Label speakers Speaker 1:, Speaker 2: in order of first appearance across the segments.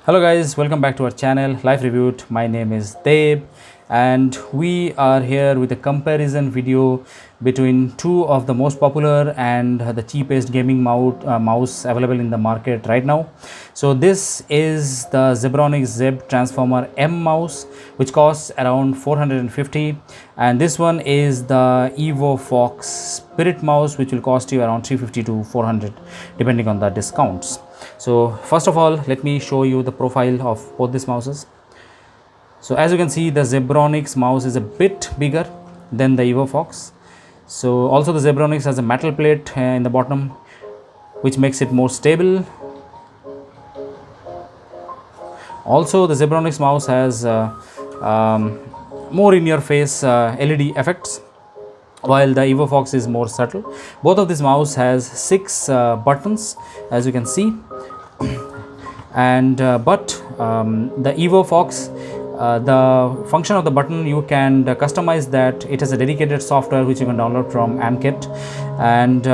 Speaker 1: Hello guys, welcome back to our channel Life Reviewed. My name is Zeb and we are here with a comparison video between two of the most popular and the cheapest gaming mouse available in the market right now. So this is the Zebronics Zeb Transformer M mouse, which costs around 450, and this one is the Evo Fox Spirit mouse, which will cost you around 350 to 400 depending on the discounts. So first of all, let me show you the profile of both these mouses. So as you can see, the Zebronics mouse is a bit bigger than the Evo Fox. So also the Zebronics has a metal plate in the bottom, which makes it more stable. Also the Zebronics mouse has more in your face LED effects, while the Evo Fox is more subtle. Both of this mouse has 6 buttons, as you can see, and but the Evo Fox, the function of the button, you can customize that. It has a dedicated software which you can download from Amkette, and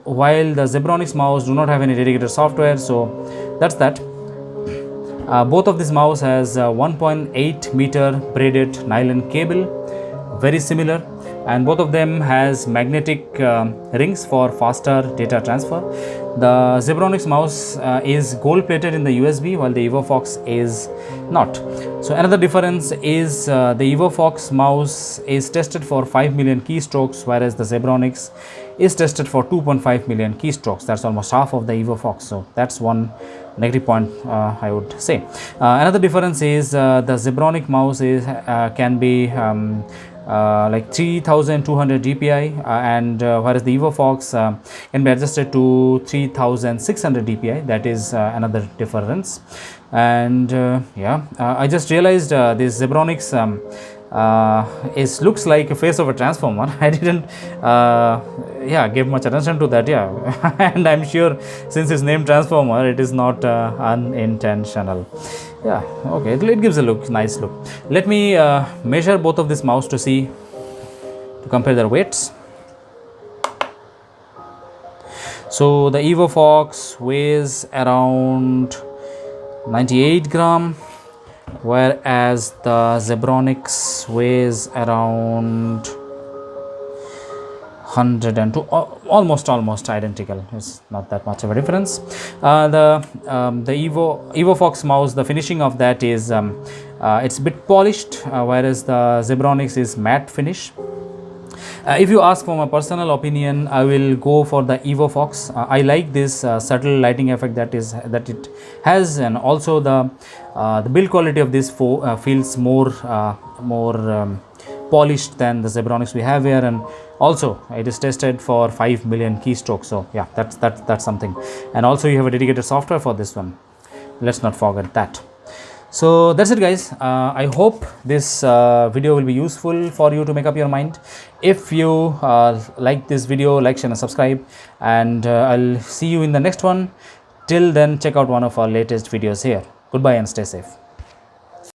Speaker 1: while the Zebronics mouse do not have any dedicated software, so that's that. Both of this mouse has 1.8 meter braided nylon cable, very similar, and both of them has magnetic rings for faster data transfer. The Zebronics mouse is gold plated in the USB, while the Evo Fox is not. So another difference is the Evo Fox mouse is tested for 5 million keystrokes, whereas the Zebronics is tested for 2.5 million keystrokes. That's almost half of the Evo Fox, so that's one negative point I would say. Another difference is the Zebronic mouse is can be like 3200 dpi, and whereas the Evo Fox can be adjusted to 3600 dpi. That is another difference. And yeah, I just realized this Zebronics looks like a face of a transformer. I didn't give much attention to that, and I'm sure since it's named Transformer, it is not unintentional. Yeah, okay, it gives a nice look. Let me measure both of this mouse to compare their weights. So the Evo Fox weighs around 98 gram, whereas the Zebronics weighs around 102, almost identical. It's not that much of a difference. The Evo Fox mouse, the finishing of that is it's a bit polished, whereas the Zebronics is matte finish. If you ask for my personal opinion, I will go for the Evo Fox. I like this subtle lighting effect that it has, and also the build quality of this feels more polished than the Zebronics we have here, and also it is tested for 5 million keystrokes. So yeah, that's something. And also you have a dedicated software for this one. Let's not forget that. So that's it, guys. I hope this video will be useful for you to make up your mind. If you like this video, like, share and subscribe, and I'll see you in the next one. Till then, check out one of our latest videos here. Goodbye and stay safe.